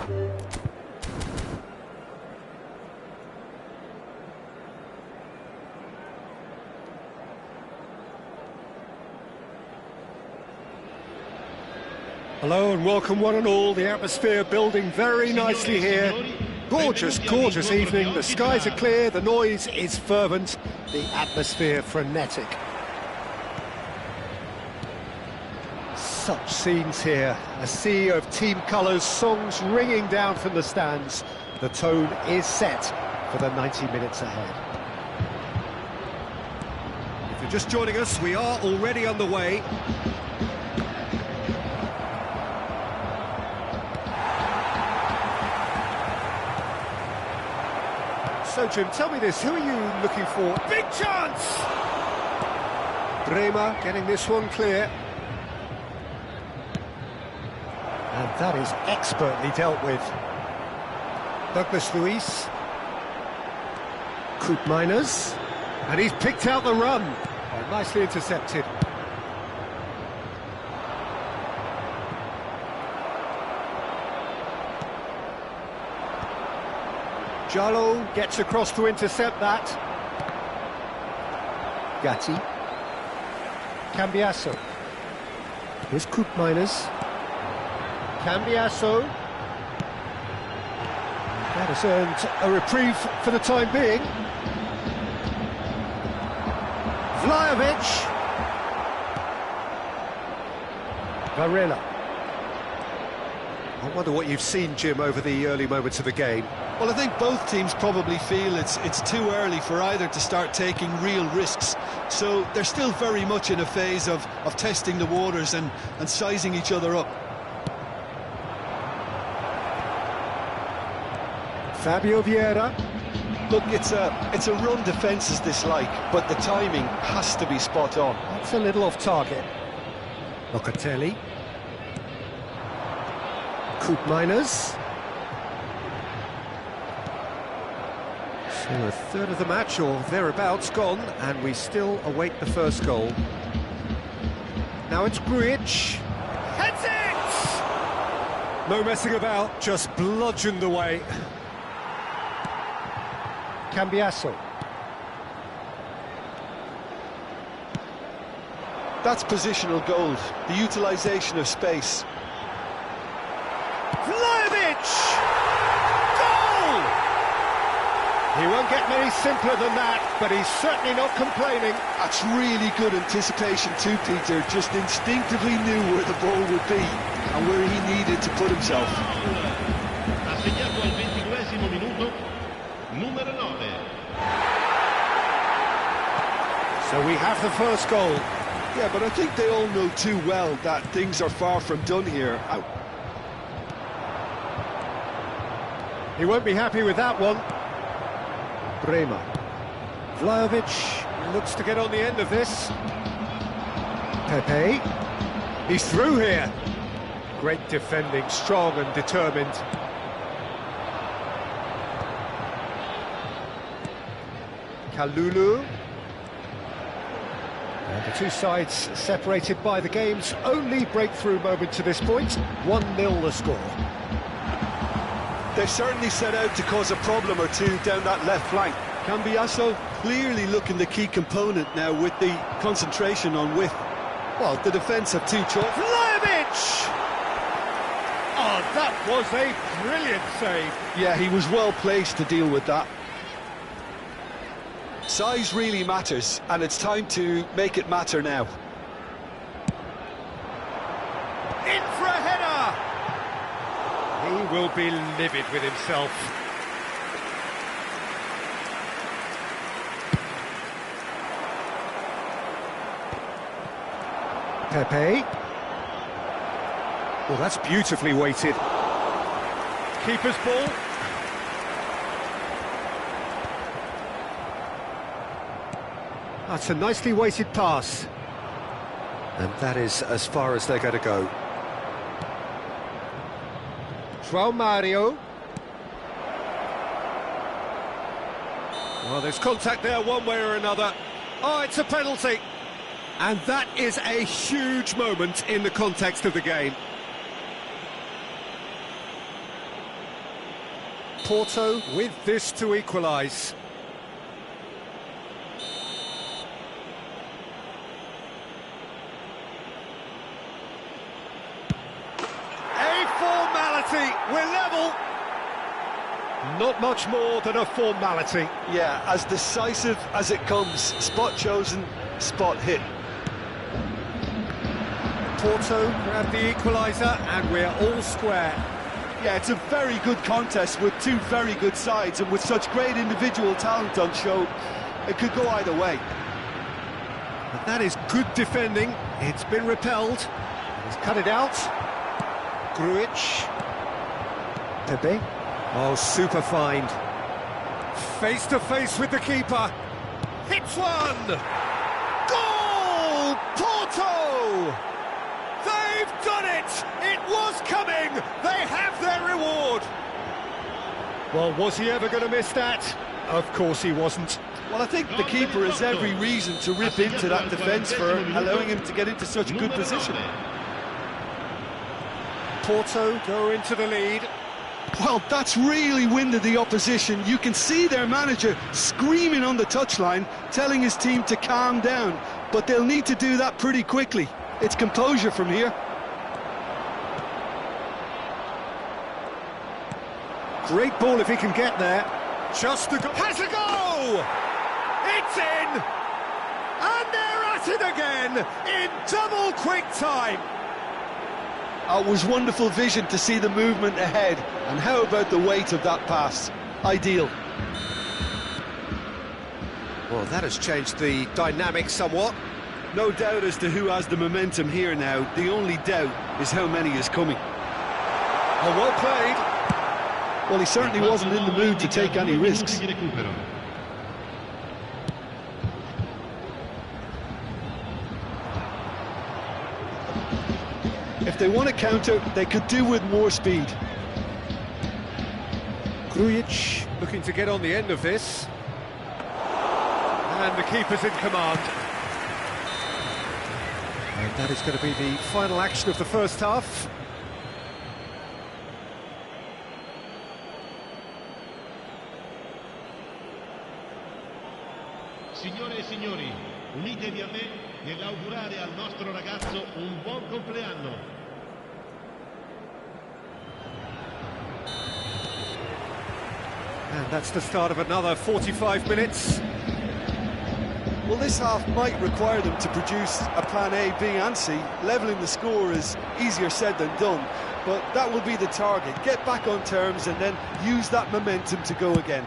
Hello and welcome one and all. The atmosphere building very nicely here. Gorgeous, gorgeous evening. The skies are clear, the noise is fervent, the atmosphere frenetic. Such scenes here. A sea of team colours, songs ringing down from the stands. The tone is set for the 90 minutes ahead. If you're just joining us, we are already underway. So, Jim, tell me this, who are you looking for? Big chance! Bremer getting this one clear. And that is expertly dealt with. Douglas Luiz. Koopmeiners. And he's picked out the run. Oh, nicely intercepted. Jallo gets across to intercept that. Gatti. Cambiasso. Here's Koopmeiners. Cambiasso. That has earned a reprieve for the time being. Vlahovic. Varela. I wonder what you've seen, Jim, over the early moments of the game. Well, I think both teams probably feel it's too early for either to start taking real risks. So they're still very much in a phase of testing the waters and sizing each other up. Fabio Vieira. Look, it's a run defence is dislike, but the timing has to be spot on. That's a little off target. Locatelli. Koopmeiners. So a third of the match, or thereabouts, gone, and we still await the first goal. Now it's Grujic. Heads it! No messing about, just bludgeoned away. Cambiasso. That's positional gold, the utilisation of space. Vlahovic! Goal! He won't get many simpler than that, but he's certainly not complaining. That's really good anticipation too, Peter. Just instinctively knew where the ball would be and where he needed to put himself. Assegnato al 22esimo minuto, numero 9. So we have the first goal. Yeah, but I think they all know too well that things are far from done here. He won't be happy with that one. Bremer. Vlahovic looks to get on the end of this. Pepe. He's through here. Great defending, strong and determined. Kalulu. And the two sides separated by the game's only breakthrough moment to this point. 1-0 the score. They certainly set out to cause a problem or two down that left flank. Cambiasso clearly looking the key component now with the concentration on width. Well, the defence have two choices. Vlahovic! Oh, that was a brilliant save. Yeah, he was well placed to deal with that. Size really matters, and it's time to make it matter now. In for a header! He will be livid with himself. Pepe. Well, that's beautifully weighted. Keeper's ball. That's a nicely weighted pass. And that is as far as they're going to go. João Mario. Well, there's contact there one way or another. Oh, it's a penalty. And that is a huge moment in the context of the game. Porto with this to equalise. A formality, we're level. Not much more than a formality. Yeah, as decisive as it comes. Spot chosen, spot hit. Porto grab the equaliser and we're all square. Yeah, it's a very good contest with two very good sides, and with such great individual talent on show, it could go either way. But that is good defending. It's been repelled. He's cut it out. Grujic. Pepe. Oh, super find. Face to face with the keeper. Hits one! Goal! Porto! They've done it! It was coming! They have their reward! Well, was he ever going to miss that? Of course he wasn't. Well, I think the keeper has every reason to rip into that defence for allowing him to get into such a good position. Porto go into the lead. Well, that's really winded the opposition. You can see their manager screaming on the touchline, telling his team to calm down. But they'll need to do that pretty quickly. It's composure from here. Great ball if he can get there. Just a go. Has a go! It's in! And they're at it again in double quick time. It was wonderful vision to see the movement ahead. And how about the weight of that pass? Ideal. Well, that has changed the dynamic somewhat. No doubt as to who has the momentum here now. The only doubt is how many is coming. Oh, well played. Well, he certainly wasn't in the mood to take any risks. If they want to counter, they could do with more speed. Grujic looking to get on the end of this. And the keeper's in command. And that is going to be the final action of the first half. Signore e signori, unitevi a me nell'augurare al nostro ragazzo un buon compleanno. And that's the start of another 45 minutes. Well, this half might require them to produce a plan A, B and C. Levelling the score is easier said than done, but that will be the target. Get back on terms and then use that momentum to go again.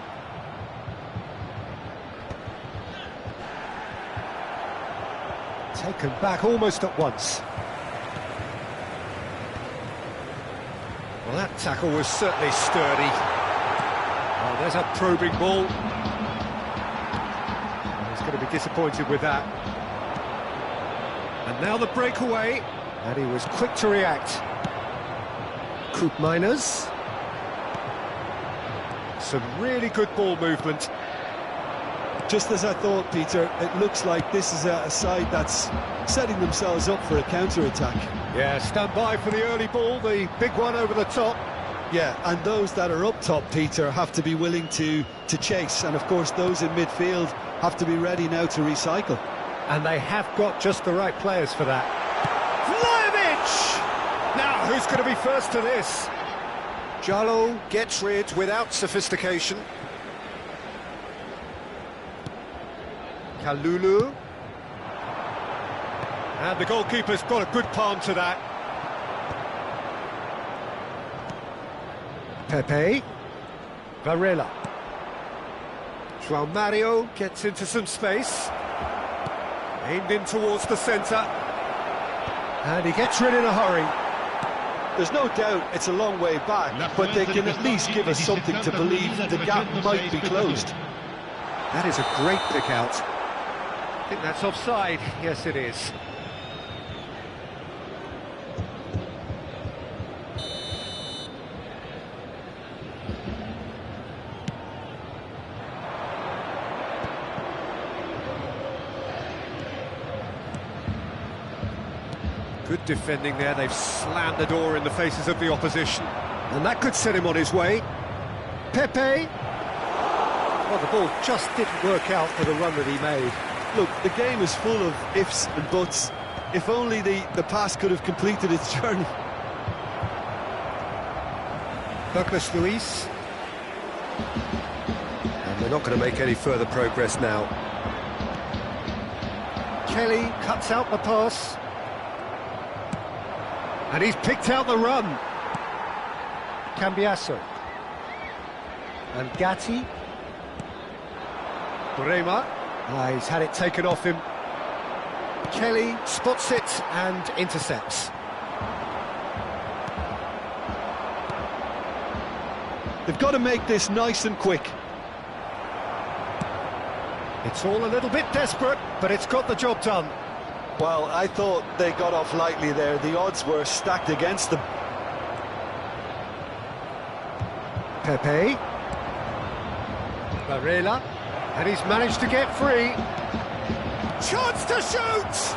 Taken back almost at once. Well, that tackle was certainly sturdy. Oh, there's a probing ball. He's going to be disappointed with that. And now the breakaway. And he was quick to react. Coop Miners. Some really good ball movement. Just as I thought, Peter, it looks like this is a side that's setting themselves up for a counter-attack. Yeah, stand by for the early ball, the big one over the top. Yeah, and those that are up top, Peter, have to be willing to chase. And, of course, those in midfield have to be ready now to recycle. And they have got just the right players for that. Vlahovic! Now, who's going to be first to this? Jallo gets rid without sophistication. Kalulu. And the goalkeeper's got a good palm to that. Pepe. Varela. João Mario gets into some space. Aimed in towards the centre. And he gets rid in a hurry. There's no doubt it's a long way back, but they can at least give us something to believe the gap might be closed. That is a great pick out. I think that's offside. Yes, it is. Good defending there. They've slammed the door in the faces of the opposition. And that could set him on his way. Pepe. Well, the ball just didn't work out for the run that he made. Look, the game is full of ifs and buts. If only the pass could have completed its journey. Douglas Luiz. And they're not going to make any further progress now. Kelly cuts out the pass. And he's picked out the run. Cambiasso. And Gatti. Bremer. He's had it taken off him. Kelly spots it and intercepts. They've got to make this nice and quick. It's all a little bit desperate, but it's got the job done. Well, I thought they got off lightly there. The odds were stacked against them. Pepe. Varela. And he's managed to get free. Chance to shoot!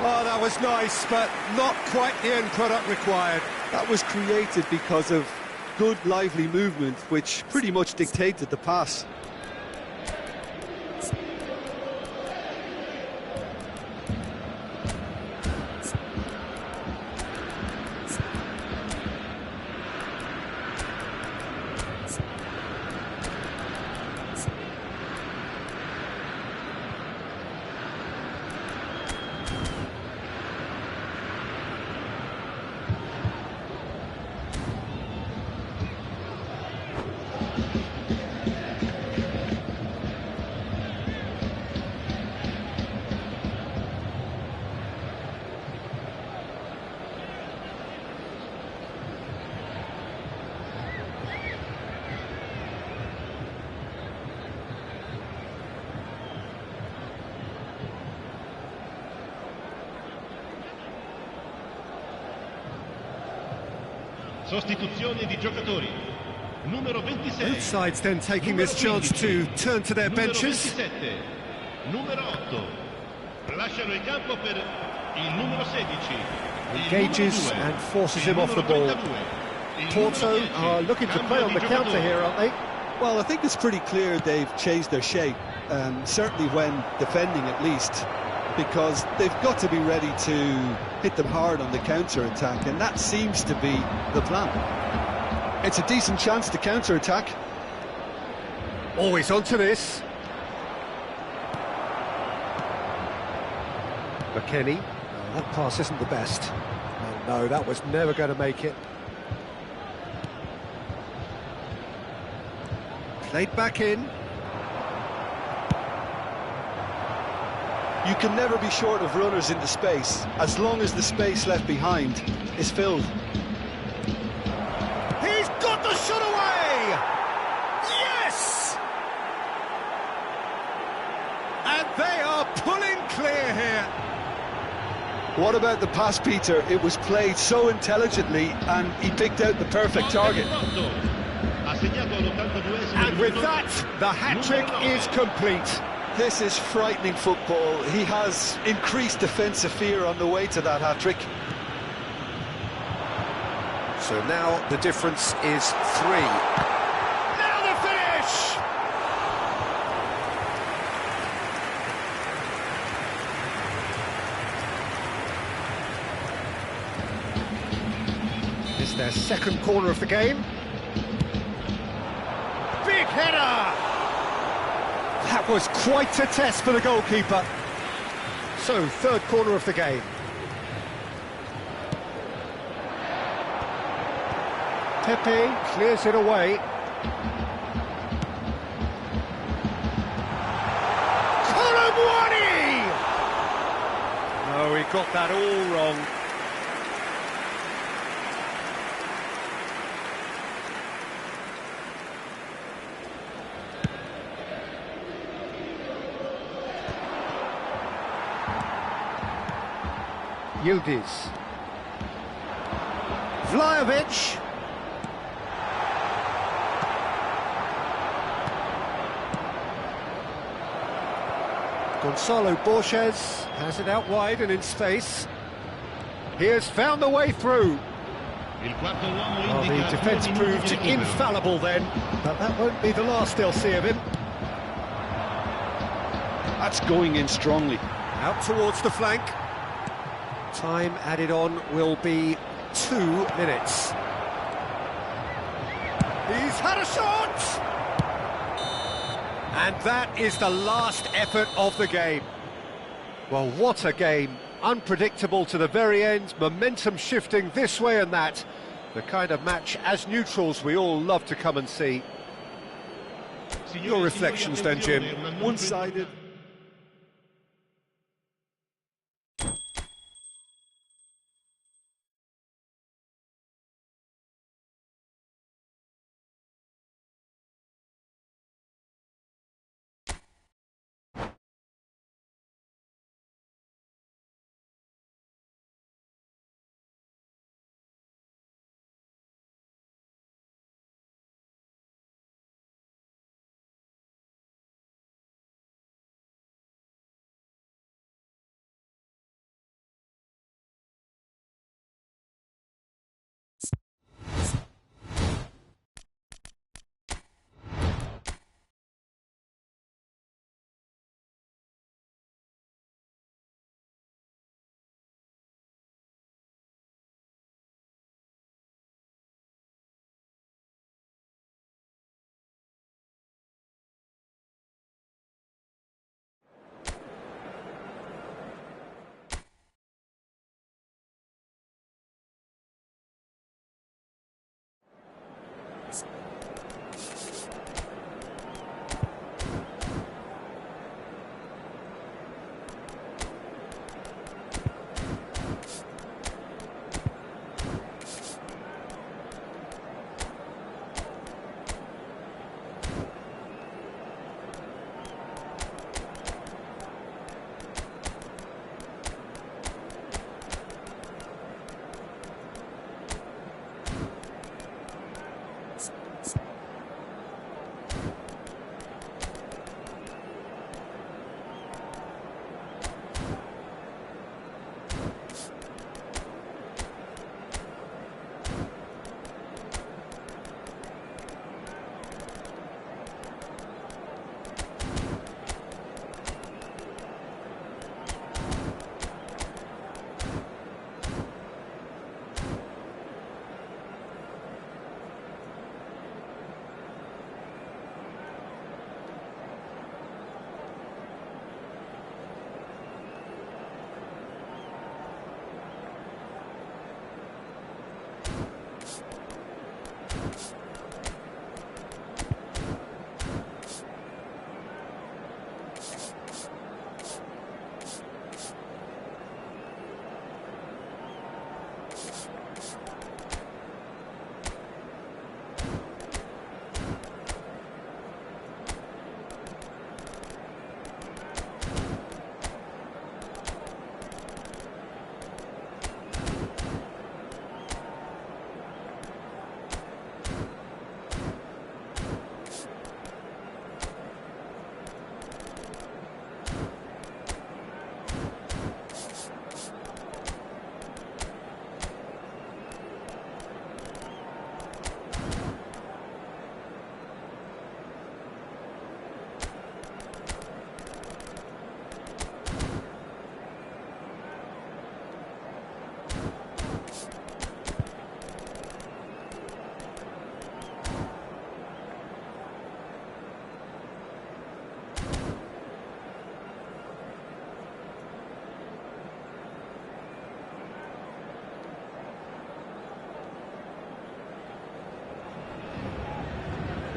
Oh, that was nice, but not quite the end product required. That was created because of good, lively movement, which pretty much dictated the pass. Sostituzione di giocatori. Numero 26. Both sides then taking this chance to turn to their benches. Numero 8. Lasciano il campo per il numero 16. Engages and forces him off the ball. Porto are looking to play on the counter here, aren't they? Well, I think it's pretty clear they've changed their shape, certainly when defending at least, because they've got to be ready to hit them hard on the counter-attack, and that seems to be the plan. It's a decent chance to counter-attack. Always onto this. McKennie. Oh, that pass isn't the best. Oh, no, that was never going to make it. Played back in. You can never be short of runners into space, as long as the space left behind is filled. He's got the shot away! Yes! And they are pulling clear here. What about the pass, Peter? It was played so intelligently, and he picked out the perfect target. And with that, the hat-trick is complete. This is frightening football. He has increased defensive fear on the way to that hat-trick. So now the difference is 3. Now the finish! It's their second corner of the game. Big header! That was quite a test for the goalkeeper. So, third corner of the game. Pepe clears it away. Kolomwani! No, he got that all wrong. Yildiz. Vlahovic. Gonzalo Borges has it out wide and in space. He has found the way through. Il quarto uomo Well, indica the 2 defence minuti proved di recupero. infallible then, but that won't be the last they'll see of him. That's going in strongly. Out towards the flank. Time added on will be 2 minutes. He's had a shot! And that is the last effort of the game. Well, what a game. Unpredictable to the very end, momentum shifting this way and that. The kind of match, as neutrals, we all love to come and see. Your reflections then, Jim. One-sided.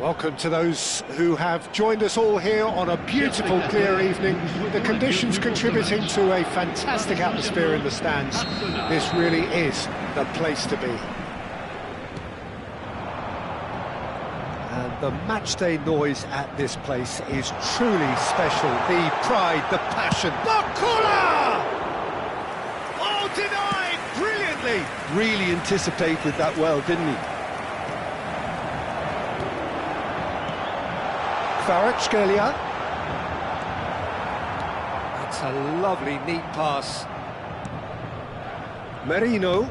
Welcome to those who have joined us all here on a beautiful, clear evening. The conditions contributing to a fantastic atmosphere in the stands. This really is the place to be. And the matchday noise at this place is truly special. The pride, the passion. Bakula! Oh, denied brilliantly! Really anticipated that well, didn't he? Kvaratskhelia. That's a lovely, neat pass. Merino.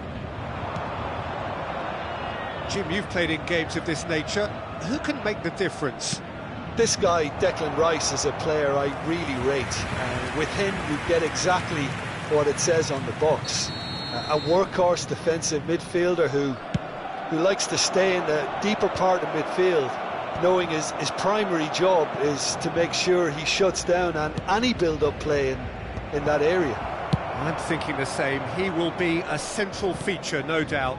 Jim, you've played in games of this nature. Who can make the difference? This guy, Declan Rice, is a player I really rate. With him, you get exactly what it says on the box. A workhorse defensive midfielder who likes to stay in the deeper part of midfield, knowing his primary job is to make sure he shuts down any build-up play in that area. I'm thinking the same. He will be a central feature, no doubt.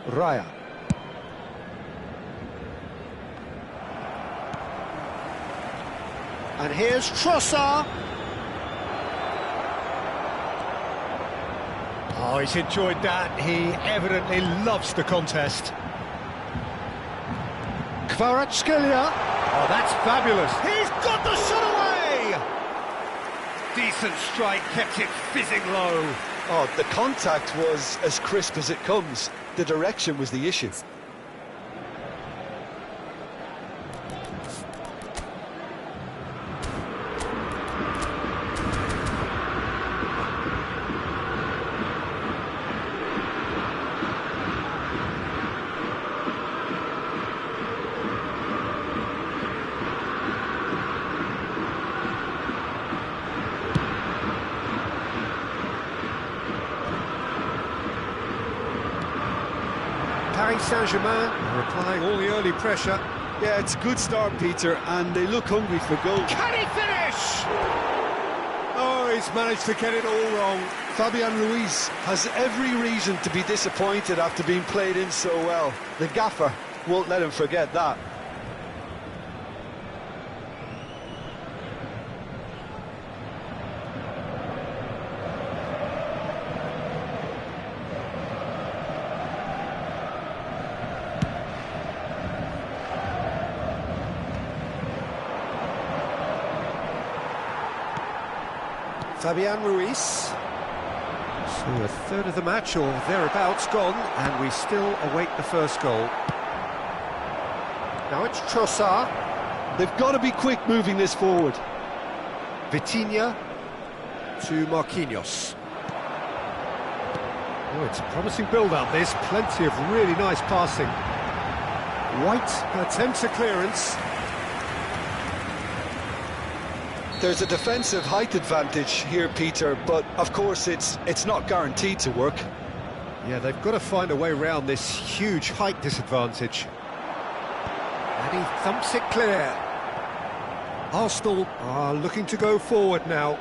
Raya. And here's Trossard. Oh, he's enjoyed that. He evidently loves the contest. Kvaratskhelia. Oh, that's fabulous. He's got the shot away! Decent strike, kept it fizzing low. Oh, the contact was as crisp as it comes. The direction was the issue. Paris Saint-Germain are applying all the early pressure. Yeah, it's a good start, Peter, and they look hungry for goal. Can he finish? Oh, he's managed to get it all wrong. Fabian Ruiz has every reason to be disappointed after being played in so well. The gaffer won't let him forget that. Fabian Ruiz. So a third of the match or thereabouts gone, and we still await the first goal. Now it's Trossard. They've got to be quick moving this forward. Vitinha to Marquinhos. Oh, it's a promising build-up, this. Plenty of really nice passing. White attempts a clearance. There's a defensive height advantage here, Peter, but of course it's not guaranteed to work. Yeah, they've got to find a way around this huge height disadvantage. And he thumps it clear. Arsenal are looking to go forward now.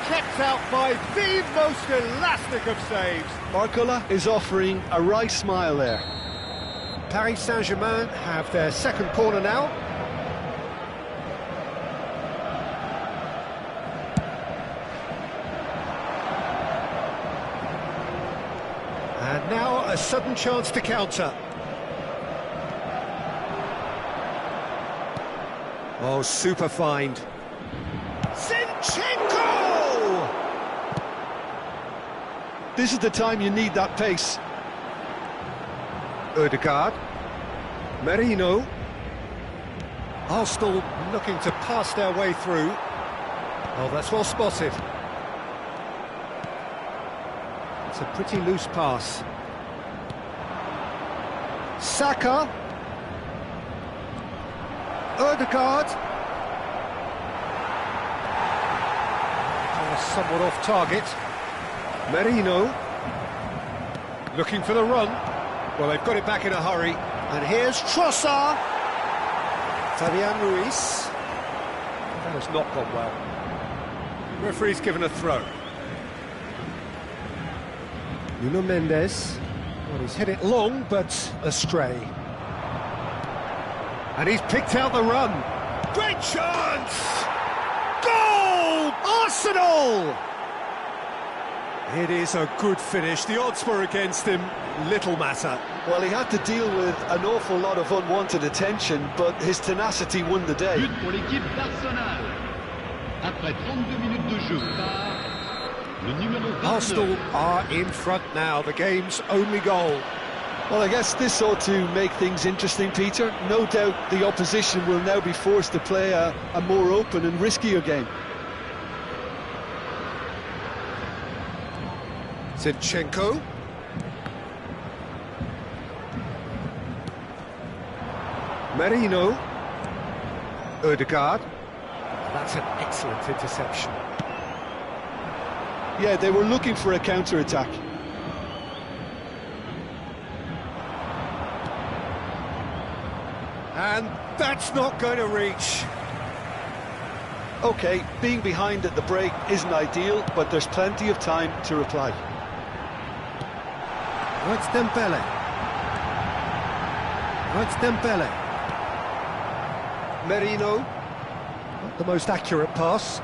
Kept out by the most elastic of saves. Barcola is offering a wry smile there. Paris Saint-Germain have their second corner now. And now a sudden chance to counter. Oh, super find. Zinchenko! This is the time you need that pace. Odegaard. Merino. Arsenal looking to pass their way through. Oh, that's well spotted. It's a pretty loose pass. Saka. Odegaard. Somewhat off target. Merino looking for the run. Well, they've got it back in a hurry. And here's Trossard. Fabian Ruiz. That has not gone well. Referee's given a throw. Nuno Mendes. Well, he's hit it long, but astray. And he's picked out the run. Great chance! Goal! Arsenal! It is a good finish. The odds were against him. Little matter. Well, he had to deal with an awful lot of unwanted attention, but his tenacity won the day. But pour l'équipe d'Arsenal. Après 32 minutes de jeu par le numéro 29. Arsenal are in front now. The game's only goal. Well, I guess this ought to make things interesting, Peter. No doubt the opposition will now be forced to play a more open and riskier game. Zinchenko. Merino. Ødegaard. That's an excellent interception. Yeah, they were looking for a counter-attack. And that's not going to reach. OK, being behind at the break isn't ideal, but there's plenty of time to reply. Oh, it's Dembele. Oh, it's Dembele. Merino. Not the most accurate pass.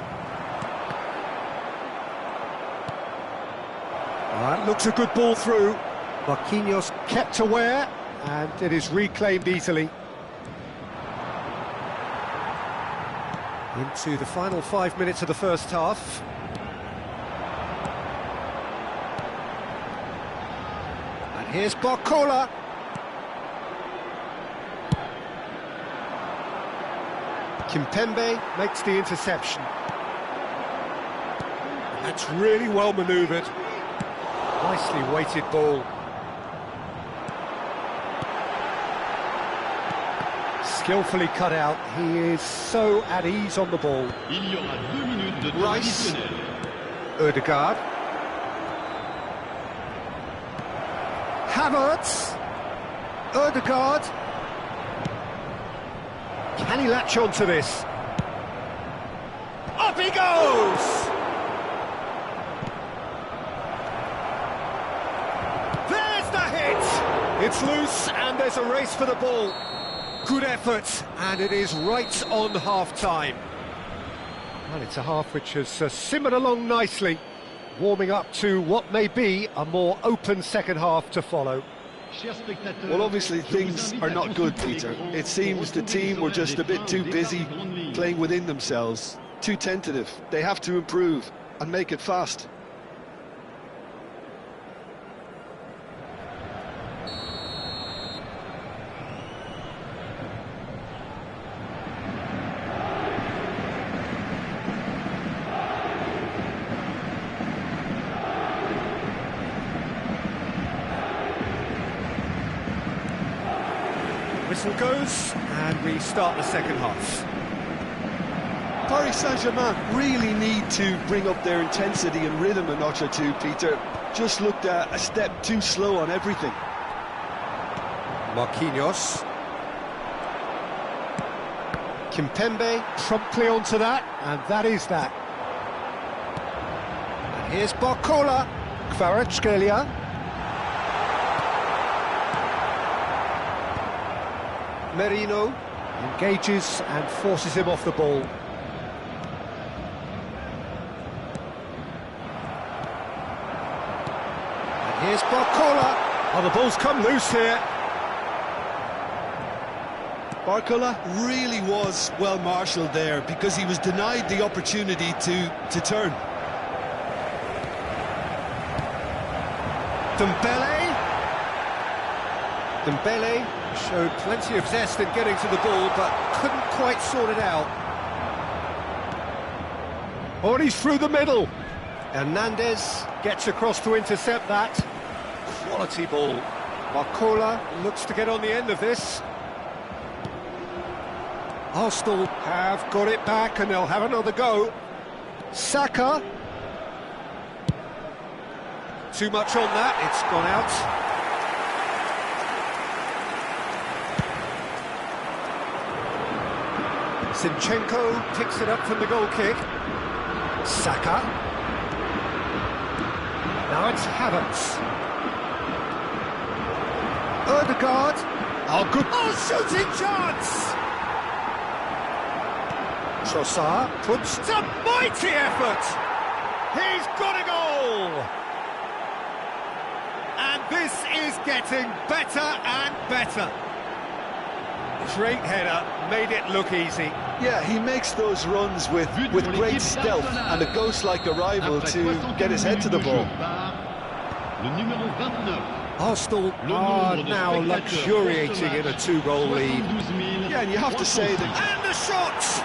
That looks a good ball through. Marquinhos kept aware, and it is reclaimed easily. Into the final 5 minutes of the first half. And here's Barcola. Kimpembe makes the interception. That's really well manoeuvred. Nicely weighted ball. Skillfully cut out. He is so at ease on the ball. Rice. Ødegaard. Havertz. Ødegaard. Can he latch on to this? Up he goes! There's the hit! It's loose and there's a race for the ball. Good effort, and it is right on half-time. Well, it's a half which has simmered along nicely, warming up to what may be a more open second half to follow. Well, obviously things are not good, Peter. It seems the team were just a bit too busy playing within themselves, too tentative. They have to improve and make it fast. Whistle goes, and we start the second half. Paris Saint-Germain really need to bring up their intensity and rhythm a notch or two, Peter. Just looked a step too slow on everything. Marquinhos. Kimpembe promptly onto that, and that is that. And here's Barcola. Kvaratskhelia. Merino engages and forces him off the ball. And here's Barcola. Oh, the ball's come loose here. Barcola really was well marshalled there because he was denied the opportunity to turn. Dembele showed plenty of zest in getting to the ball, but couldn't quite sort it out. Oh, and he's through the middle. Hernandez gets across to intercept that. Quality ball. Barcola looks to get on the end of this. Arsenal have got it back and they'll have another go. Saka. Too much on that, it's gone out. Zinchenko picks it up from the goal kick. Saka. Now it's Havertz. Ødegaard. Oh, good. Oh, shooting chance! Trossard puts a mighty effort. He's got a goal. And this is getting better and better. Great header, made it look easy. Yeah, he makes those runs with great stealth and a ghost-like arrival to get his head to the ball. Le numéro 29. Arsenal are now luxuriating in a 2-goal lead. Yeah, and you have to say that... And the shot!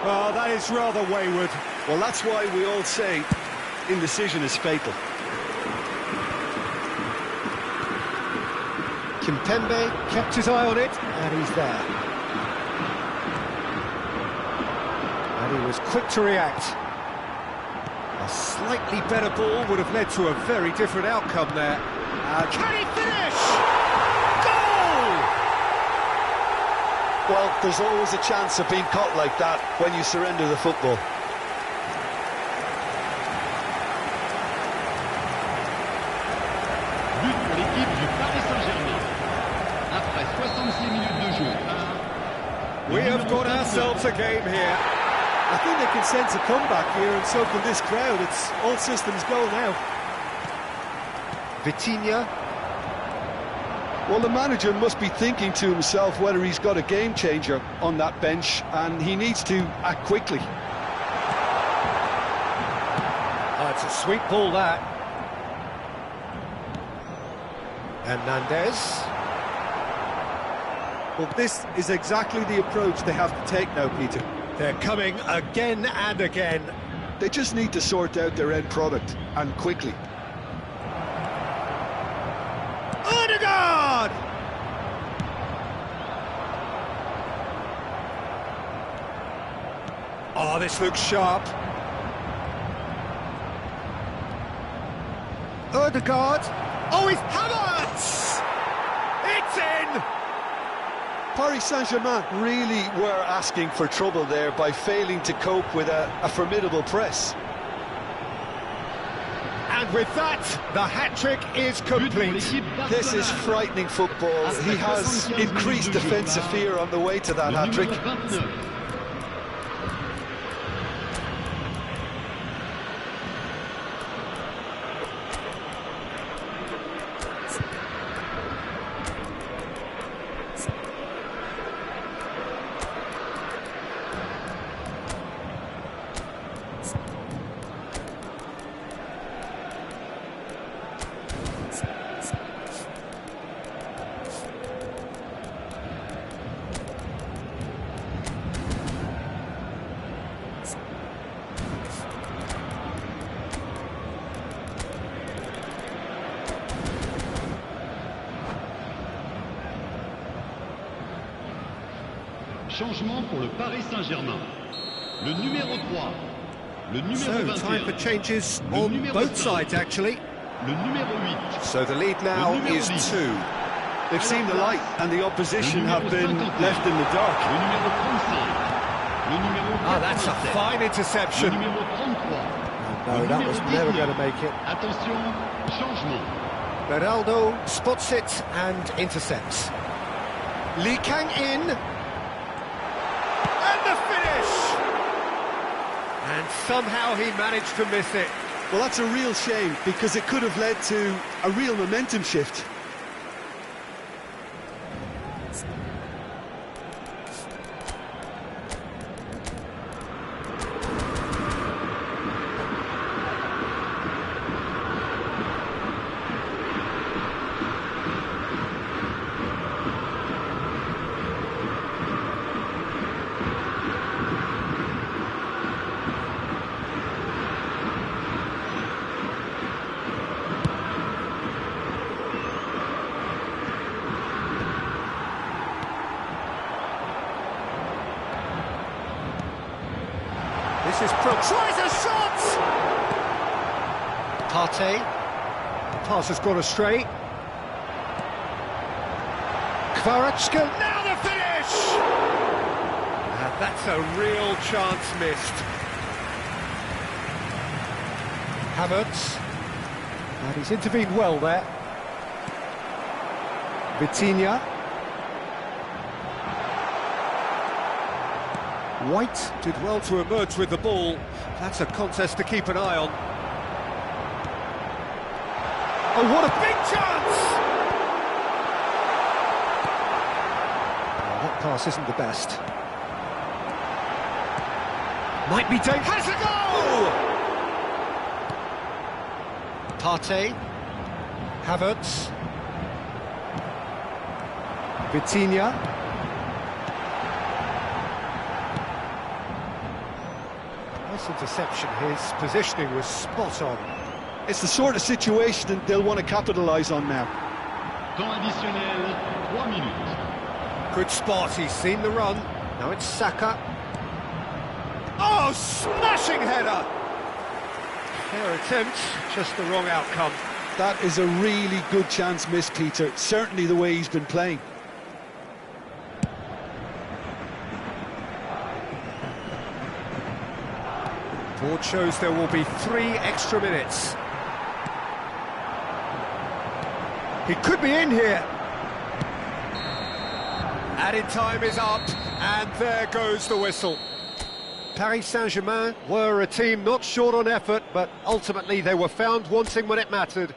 Well, that is rather wayward. Well, that's why we all say indecision is fatal. Kimpembe kept his eye on it, and he's there. And he was quick to react. A slightly better ball would have led to a very different outcome there. Can he finish? Goal! Well, there's always a chance of being caught like that when you surrender the football. But pour l'équipe du Paris Saint-Germain. Après 66 minutes de jeu. We have got ourselves a game here. I think they can sense a comeback here, and so can this crowd. It's all systems go now. Vitinha. Well, the manager must be thinking to himself whether he's got a game changer on that bench, and he needs to act quickly. Oh, it's a sweet ball, that. Hernandez. Well, this is exactly the approach they have to take now, Peter. They're coming again and again. They just need to sort out their end product, and quickly. Odegaard! Oh, this looks sharp. Odegaard. Oh, he's Havertz! It's in! Paris Saint-Germain really were asking for trouble there by failing to cope with a formidable press. And with that, the hat-trick is complete. This is frightening football. He has increased defensive fear on the way to that hat-trick. Changement pour le Paris Saint-Germain. Le numéro 3. Le numéro 21. So, time for changes on both sides, actually. Le numéro 8. So the lead now is 2. They've seen the light, and the opposition have been left in the dark. Le numéro 35. Le numéro 47. Ah, that's a fine interception. Le numéro 33. No, that was never going to make it. Attention, changement. Beraldo spots it and intercepts. Lee Kang in. And the finish! And somehow he managed to miss it. Well, that's a real shame, because it could have led to a real momentum shift. This is tries a shot! Partey. The pass has gone astray. Kvaratskhelia. Now the finish! That's a real chance missed. Havertz. And he's intervened well there. Vitinha. White did well to emerge with the ball. That's a contest to keep an eye on. Oh, what a big chance! Oh, that pass isn't the best. Might be dangerous. Has a goal! Partey. Havertz. Vitinha. Nice interception, his positioning was spot on. It's the sort of situation they'll want to capitalise on now. Temps additionnel, 3 minutes. Good spot, he's seen the run. Now it's Saka. Oh, smashing header! Fair attempt, just the wrong outcome. That is a really good chance missed, Peter. Certainly the way he's been playing. Board shows there will be 3 extra minutes. He could be in here. Added time is up, and there goes the whistle. Paris Saint-Germain were a team not short on effort, but ultimately they were found wanting when it mattered.